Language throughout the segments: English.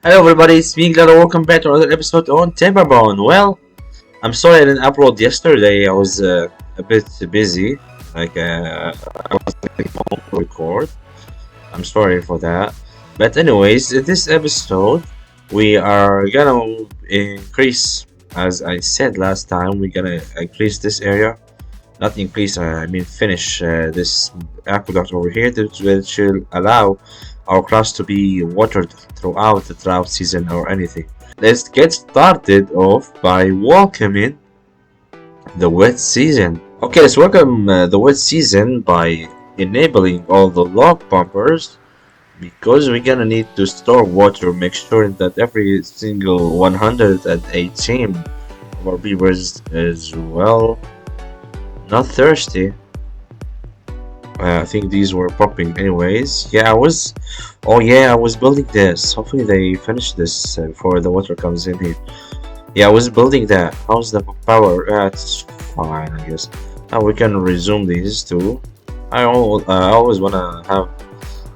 Hello everybody, it's me Glad. Welcome back to another episode on Timberborn. Well, I'm sorry I didn't upload yesterday. I was a bit busy. I wasn't home to record. I'm sorry for that. But anyways, in this episode, we are gonna increase, as I said last time, we're gonna increase this area. Not increase, I mean finish this aqueduct over here, which will allow our crops to be watered throughout the drought season or anything. Let's get started off by welcoming the wet season. Okay, let's welcome the wet season by enabling all the log pumpers because we're gonna need to store water, make sure that every single 118 of our beavers is well not thirsty. I think these were popping anyways. Yeah, I was... Oh yeah, I was building this. Hopefully they finish this before the water comes in here. Yeah, I was building that. How's the power? It's fine, I guess. Now we can resume these too. I always want to have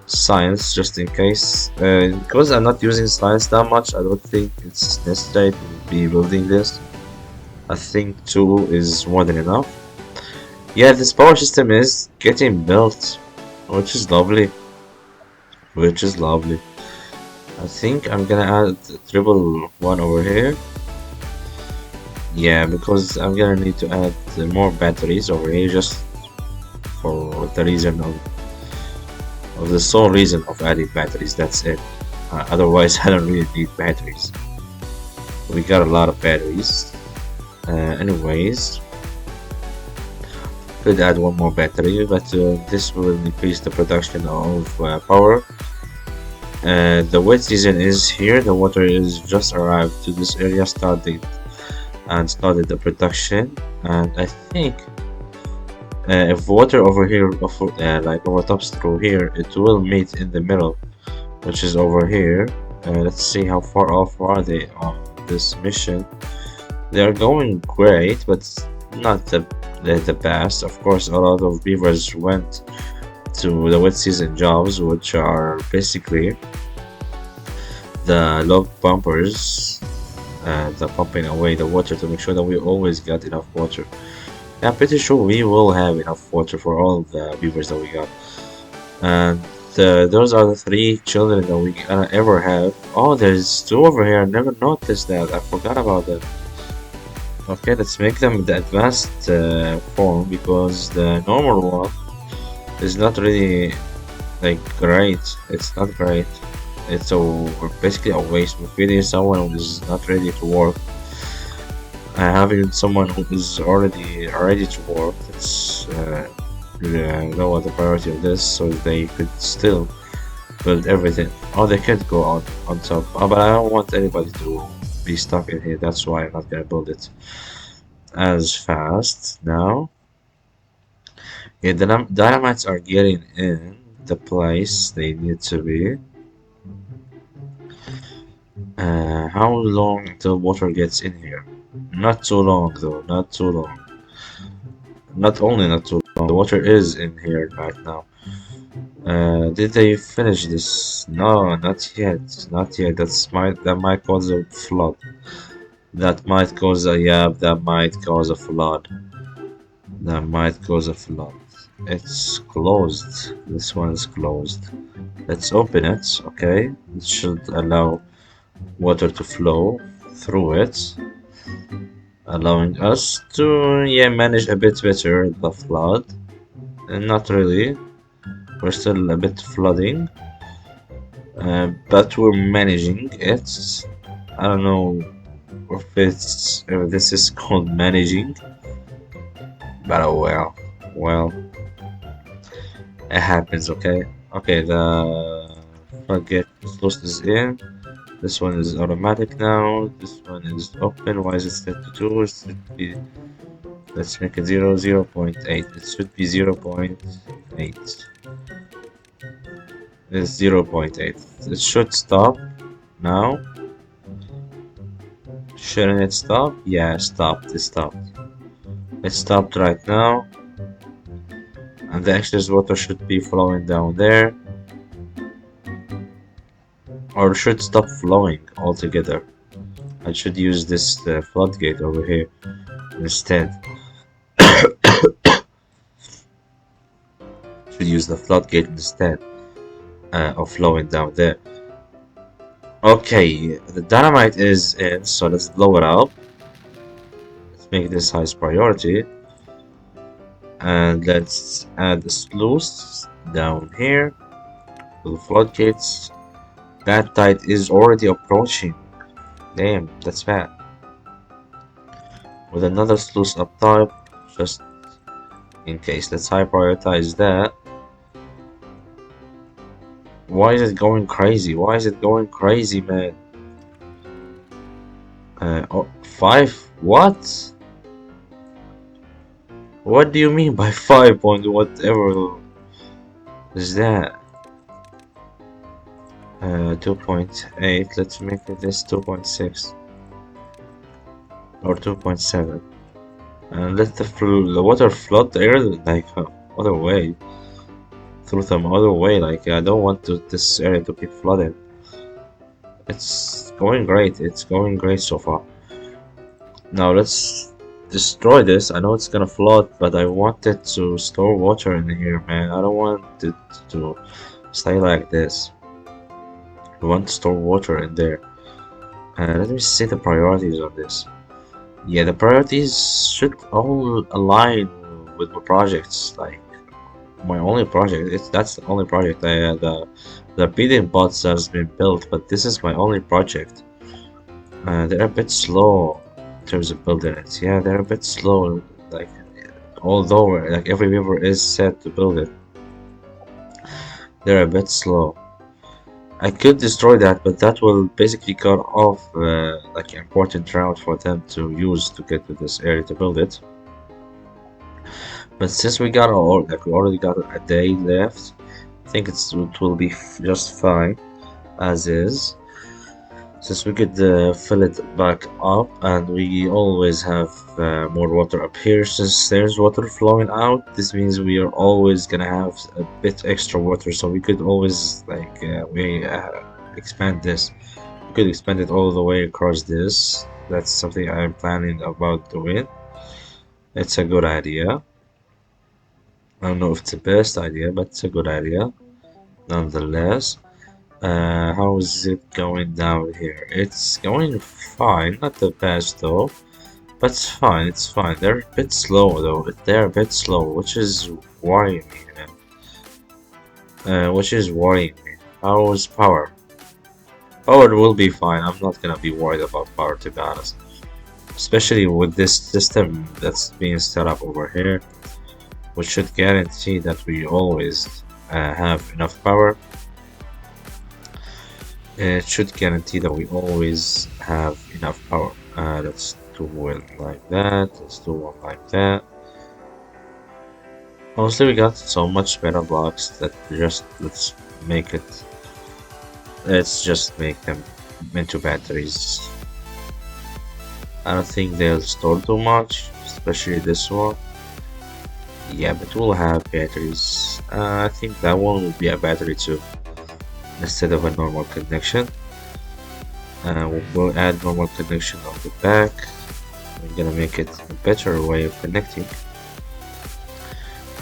science just in case. Because I'm not using science that much, I don't think it's necessary to be building this. I think 2 is more than enough. Yeah, this power system is getting built, which is lovely. I think I'm gonna add triple one over here. Yeah, because I'm gonna need to add more batteries over here just for the reason of the sole reason of adding batteries. That's it. Otherwise, I don't really need batteries. We got a lot of batteries. Anyways. Could add one more battery, but this will increase the production of power. The wet season is here. The water is just arrived to this area, started the production, and I think if water over here like overtops through here, it will meet in the middle, which is over here. Let's see how far off are they on this mission. They are going great, but not the best. Of course, a lot of beavers went to the wet season jobs, which are basically the log pumpers, the pumping away the water to make sure that we always got enough water. I'm pretty sure we will have enough water for all the beavers that we got. And those are the 3 children that we gonna ever have. Oh, there's 2 over here. I never noticed that. I forgot about that. Okay, let's make them the advanced form, because the normal one is not really like great. It's not great. It's basically a waste. We're feeding someone who is not ready to work. Having someone who is already ready to work, it's know what the priority of this, so they could still build everything. Oh, they could go on top. Oh, but I don't want anybody to be stuck in here. That's why I'm not gonna build it as fast now. Yeah, the dynamites are getting in the place they need to be. How long until water gets in here? Not too long though, not too long. Not only not too long, the water is in here right now. Did they finish this? No, not yet. Not yet. That might cause a flood. That might cause a flood. That might cause a flood. It's closed. This one's closed. Let's open it. Okay. It should allow water to flow through it, allowing us to manage a bit better the flood. And not really. We're still a bit flooding, but we're managing it. I don't know if this is called managing, but oh well, it happens. Okay, the forget close is in. This one is automatic now. This one is open. Why is it set to 2? It should be, let's make it 0.8. It should be 0.8. It's 0.8. It should stop now. Shouldn't it stop? Yeah, it stopped. It stopped right now. And the excess water should be flowing down there. or should stop flowing altogether. I should use this floodgate over here instead. Should use the floodgate instead of flowing down there. Okay, the dynamite is in, so let's blow it up. Let's make this highest priority. And let's add the sluice down here with the floodgates. That tide is already approaching. Damn, that's bad. With another sluice up top, just in case. Let's high prioritize that. Why is it going crazy? Why is it going crazy, man? Oh, 5? What? What do you mean by 5 point whatever is that? 2.8. Let's make this 2.6 or 2.7, and let the water flood the air like other way, through some other way. Like I don't want this area to be flooded. It's going great. It's going great so far. Now let's destroy this. I know it's gonna flood, but I wanted to store water in here, man. I don't want it to stay like this. I want to store water in there. Let me see the priorities on this. Yeah, the priorities should all align with my projects. Like my only project, that's the only project. The breeding pots has been built, but this is my only project. They're a bit slow in terms of building it. Yeah, they're a bit slow. Like although like every beaver is set to build it, they're a bit slow. I could destroy that, but that will basically cut off like an important drought for them to use to get to this area to build it. But since we got we already got a day left, I think it will be just fine as is. Since we could fill it back up, and we always have more water up here. Since there's water flowing out, this means we are always gonna have a bit extra water, so we could always like expand this. We could expand it all the way across this. That's something I'm planning about doing. It's a good idea. I don't know if it's the best idea, but it's a good idea nonetheless. How is it going down here? It's going fine, not the best though, but it's fine, it's fine. They're a bit slow though, they're a bit slow, which is worrying me, man. Which is worrying me. How is power? Power will be fine, I'm not gonna be worried about power, to be honest. Especially with this system that's being set up over here, which should guarantee that we always have enough power. It should guarantee that we always have enough power. Let's do one like that. Let's do one like that. Honestly, we got so much better blocks that let's make it. Let's just make them into batteries. I don't think they'll store too much, especially this one. Yeah, but we'll have batteries. I think that one will be a battery too, instead of a normal connection. We'll add normal connection on the back. We're gonna make it a better way of connecting,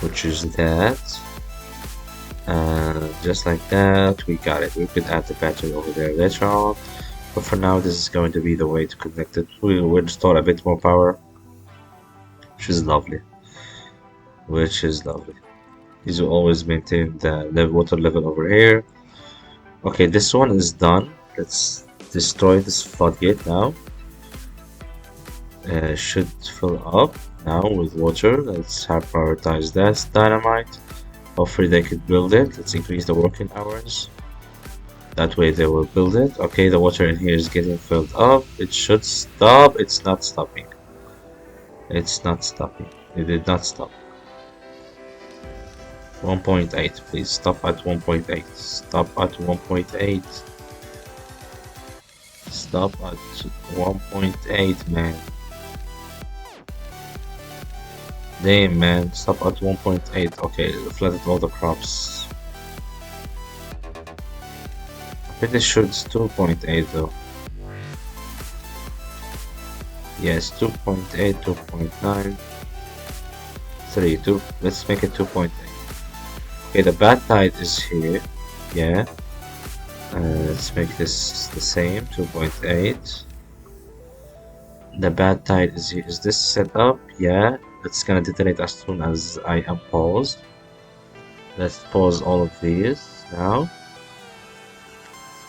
which is that. Just like that, we got it. We could add the battery over there later on, but for now this is going to be the way to connect it. We will store a bit more power, which is lovely. These will always maintain the water level over here. Okay, this one is done. Let's destroy this floodgate now. Should fill up now with water. Let's have prioritize that dynamite. Hopefully they could build it. Let's increase the working hours. That way they will build it. Okay, the water in here is getting filled up. It should stop. It's not stopping. It's not stopping. It did not stop. 1.8, please stop at 1.8. Stop at 1.8. Stop at 1.8, man. Damn, man. Stop at 1.8. Okay, flooded all the crops. Pretty sure it's 2.8 though. Yes, 2.8, 2.9, 3, 2. Let's make it 2.8. Okay, the bad tide is here. Yeah. Let's make this the same, 2.8. The bad tide is here. Is this set up? Yeah. It's gonna detonate as soon as I am paused. Let's pause all of these now.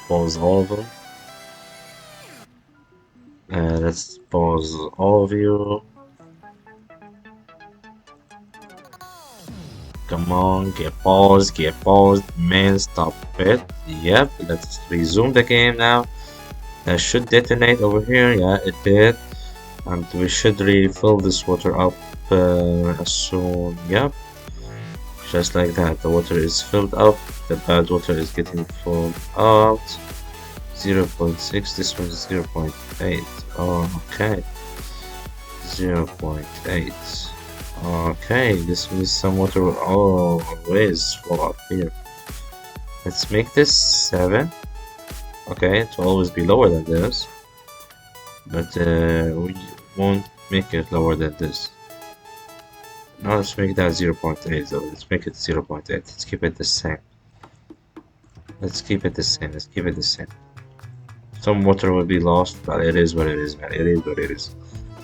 Pause all of them. Let's pause all of you. Come on, get paused, man, stop it. Yep, let's resume the game now. That should detonate over here, yeah, it did. And we should refill this water up as soon, yep. Just like that, the water is filled up, the bad water is getting filled out. 0.6, this one is 0.8. Oh, okay. 0.8. Okay, this means some water will always fall up here. Let's make this 7. Okay, it will always be lower than this. But we won't make it lower than this. Now let's make that 0.8 though. Let's make it 0.8. Let's keep it the same. Let's keep it the same. Let's keep it the same. Some water will be lost, but it is what it is, man. It is what it is.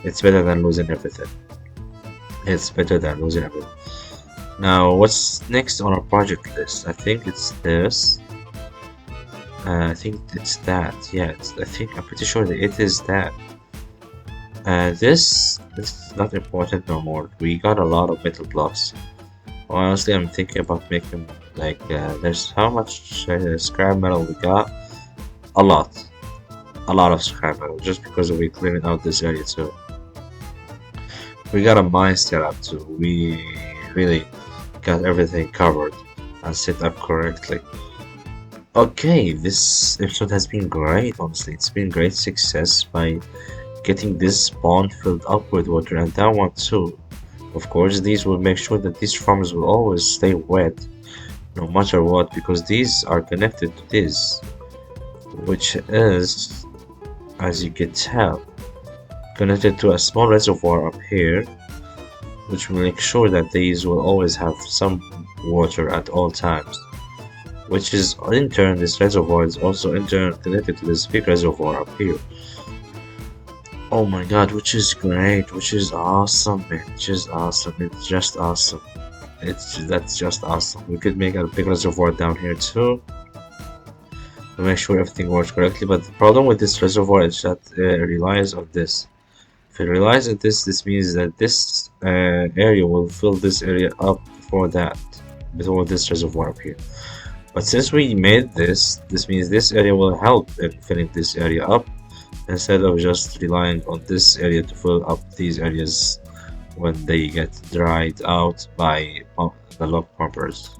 It's better than losing everything. It's better than losing everything. Now, what's next on our project list? I think it's this. I think it's that. Yeah, I'm pretty sure that it is that. This is not important no more. We got a lot of metal blocks. Honestly, I'm thinking about making like there's how much scrap metal we got? A lot of scrap metal just because we're clearing out this area too. We got a mine set up too. We really got everything covered and set up correctly. Okay, this episode has been great, honestly. It's been great success by getting this pond filled up with water and that one too. Of course, these will make sure that these farms will always stay wet no matter what, because these are connected to this, which is, as you can tell, connected to a small reservoir up here, which will make sure that these will always have some water at all times, which is in turn, this reservoir is also in turn connected to this big reservoir up here. Oh my god, which is great, which is awesome, man. It's just awesome. It's just awesome. That's just awesome. We could make a big reservoir down here too to make sure everything works correctly, but the problem with this reservoir is that it relies on this. If it relies on this, this means that this area will fill this area up before this reservoir up here. But since we made this means this area will help in filling this area up, instead of just relying on this area to fill up these areas when they get dried out by the log pumpers.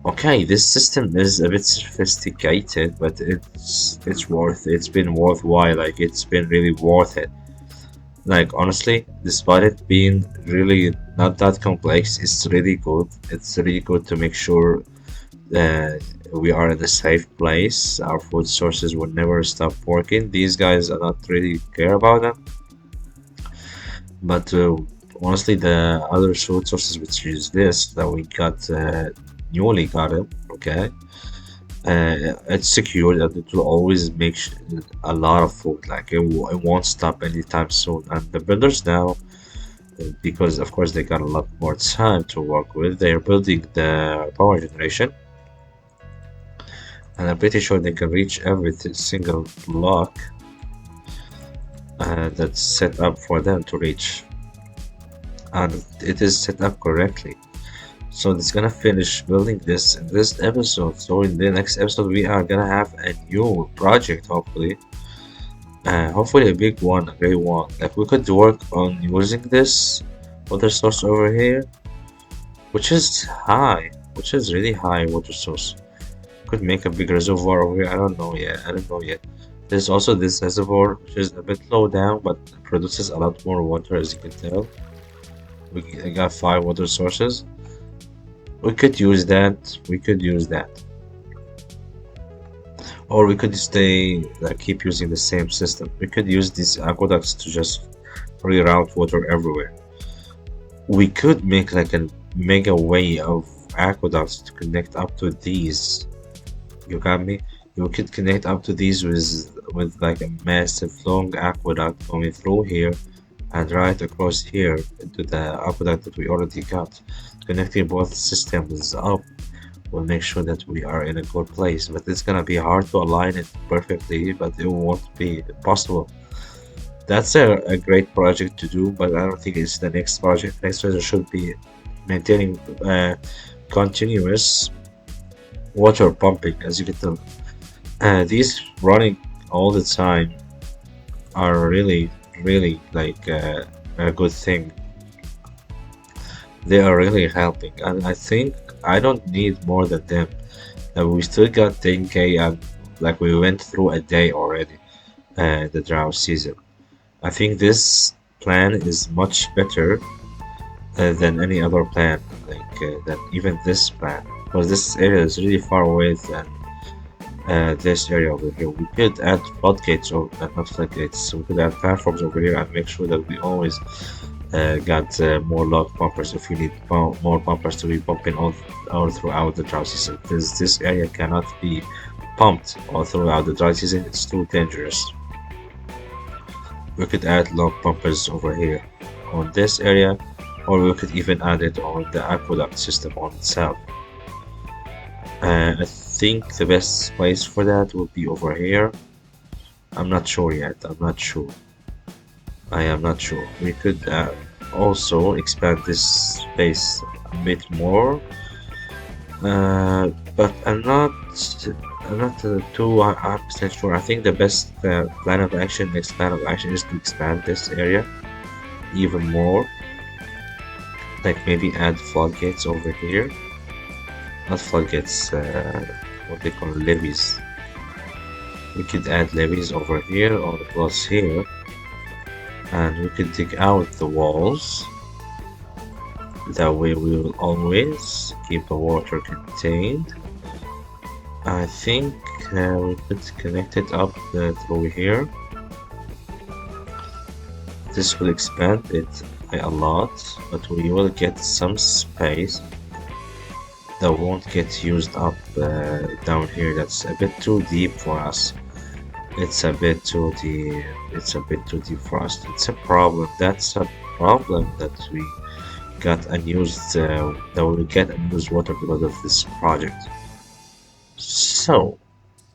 Okay, this system is a bit sophisticated, but it's been worthwhile. Like, it's been really worth it. Like, honestly, despite it being really not that complex, it's really good. It's really good to make sure that we are in a safe place. Our food sources will never stop working. These guys are not really care about them, but honestly, the other food sources, which is this that we got newly got it, okay, it's secured and it will always make a lot of food. Like, it won't stop anytime soon. And the builders now, because of course they got a lot more time to work with, they are building the power generation, and I'm pretty sure they can reach every single block that's set up for them to reach, and it is set up correctly. So it's gonna finish building this in this episode. So in the next episode we are gonna have a new project, hopefully. Hopefully a big one, a great one. Like, we could work on using this water source over here, which is really high water source. Could make a big reservoir over here. I don't know yet. There's also this reservoir, which is a bit low down, but produces a lot more water, as you can tell. We got 5 water sources. We could use that. Or we could stay like keep using the same system. We could use these aqueducts to just reroute water everywhere. We could make like a mega way of aqueducts to connect up to these. You got me? You could connect up to these with like a massive long aqueduct going through here and right across here into the aqueduct that we already got. Connecting both systems up will make sure that we are in a good place, but it's gonna be hard to align it perfectly, but it won't be possible. That's a great project to do, but I don't think it's the next project. Next project should be maintaining continuous water pumping. As you can tell, these running all the time are really like a good thing. They are really helping, and I think I don't need more than them. We still got 10k, and like we went through a day already. The drought season. I think this plan is much better than any other plan, like than even this plan, because this area is really far away than this area over here. We could add floodgates, or not floodgates, so we could add platforms over here and make sure that we always got more log pumpers if we need more pumpers to be pumping all throughout the drought season, because this area cannot be pumped all throughout the dry season. It's too dangerous. We could add log pumpers over here on this area, or we could even add it on the aqueduct system on itself. I think the best place for that would be over here. I'm not sure yet. I am not sure. We could also expand this space a bit more, but I'm not too 100% sure. I think the best next plan of action is to expand this area even more. Like maybe add floodgates over here. Not floodgates, what they call levees. We could add levees over here or plus here. And we could dig out the walls. That way we will always keep the water contained. I think we could connect it up through here. This will expand it by a lot, but we will get some space that won't get used up down here. That's a bit too deep for us. It's a bit too deep. It's a bit too deep for us. It's a problem. That's a problem that we got unused. That we get unused water because of this project. So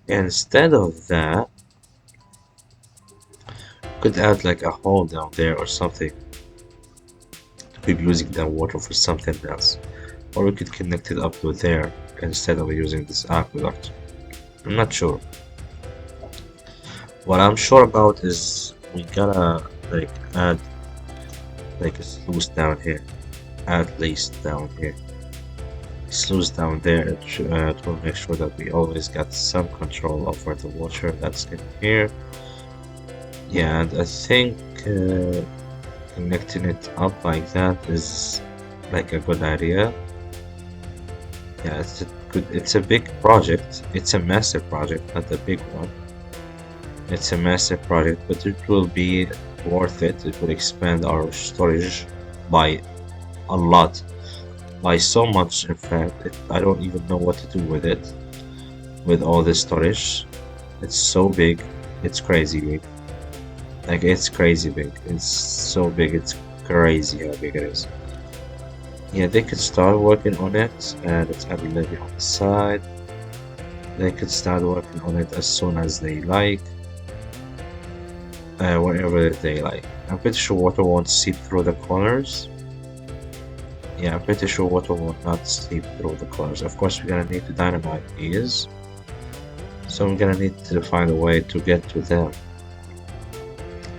instead of that, could add like a hole down there or something to keep using that water for something else, or we could connect it up to there instead of using this aqueduct. I'm not sure. What I'm sure about is we gotta like add like a sluice down here, at least down here. Sluice down there to make sure that we always got some control over the water that's in here. Yeah, and I think connecting it up like that is like a good idea. Yeah, it's a big project. It's a massive project, not a big one. It's a massive project, but it will be worth it. It will expand our storage by a lot, by so much. In fact, I don't even know what to do with it. With all this storage, it's so big. It's crazy big. Like it's crazy big. It's so big. It's crazy how big it is. Yeah, they could start working on it, and let's add a levy on the side. They could start working on it as soon as they like. Whenever they like. I'm pretty sure water won't seep through the corners. Yeah, I'm pretty sure water will not seep through the corners. Of course, we're gonna need to dynamite these. So I'm gonna need to find a way to get to them.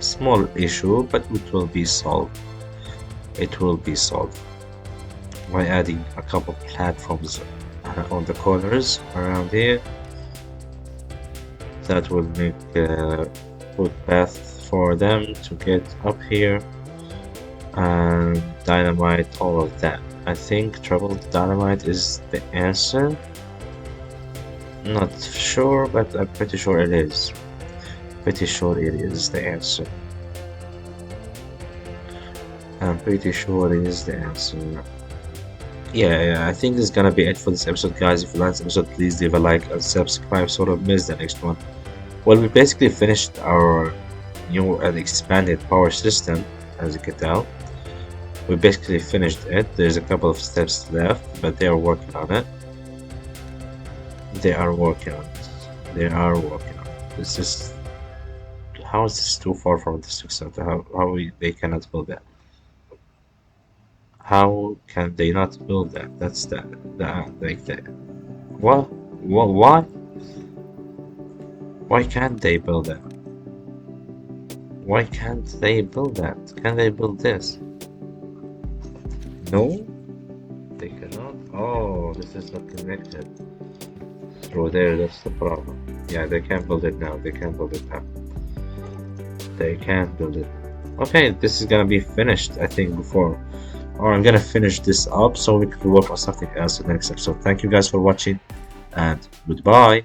Small issue, but it will be solved. It will be solved by adding a couple platforms on the corners around here. That will make a good path for them to get up here and dynamite all of that. I think triple dynamite is the answer. Not sure, but I'm pretty sure it is. Pretty sure it is the answer. I'm pretty sure it is the answer. Yeah, I think this is gonna be it for this episode, guys. If you like this episode, please leave a like and subscribe so don't miss the next one. Well, we basically finished our new and expanded power system, as you can tell. We basically finished it. There's a couple of steps left, but they are working on it. They are working on it. They are working on it. This is... How is this too far from the district center? They cannot build that? How can they not build that? That's like the what? Why? Why can't they build that? Why can't they build that? Can they build this? No, they cannot. Oh, this is not connected through there. That's the problem. Yeah, they can't build it now. They can't build it now. They can't build it. Okay, this is gonna be finished, I think, before. Or I'm gonna finish this up so we can work on something else in the next episode. Thank you guys for watching, and goodbye.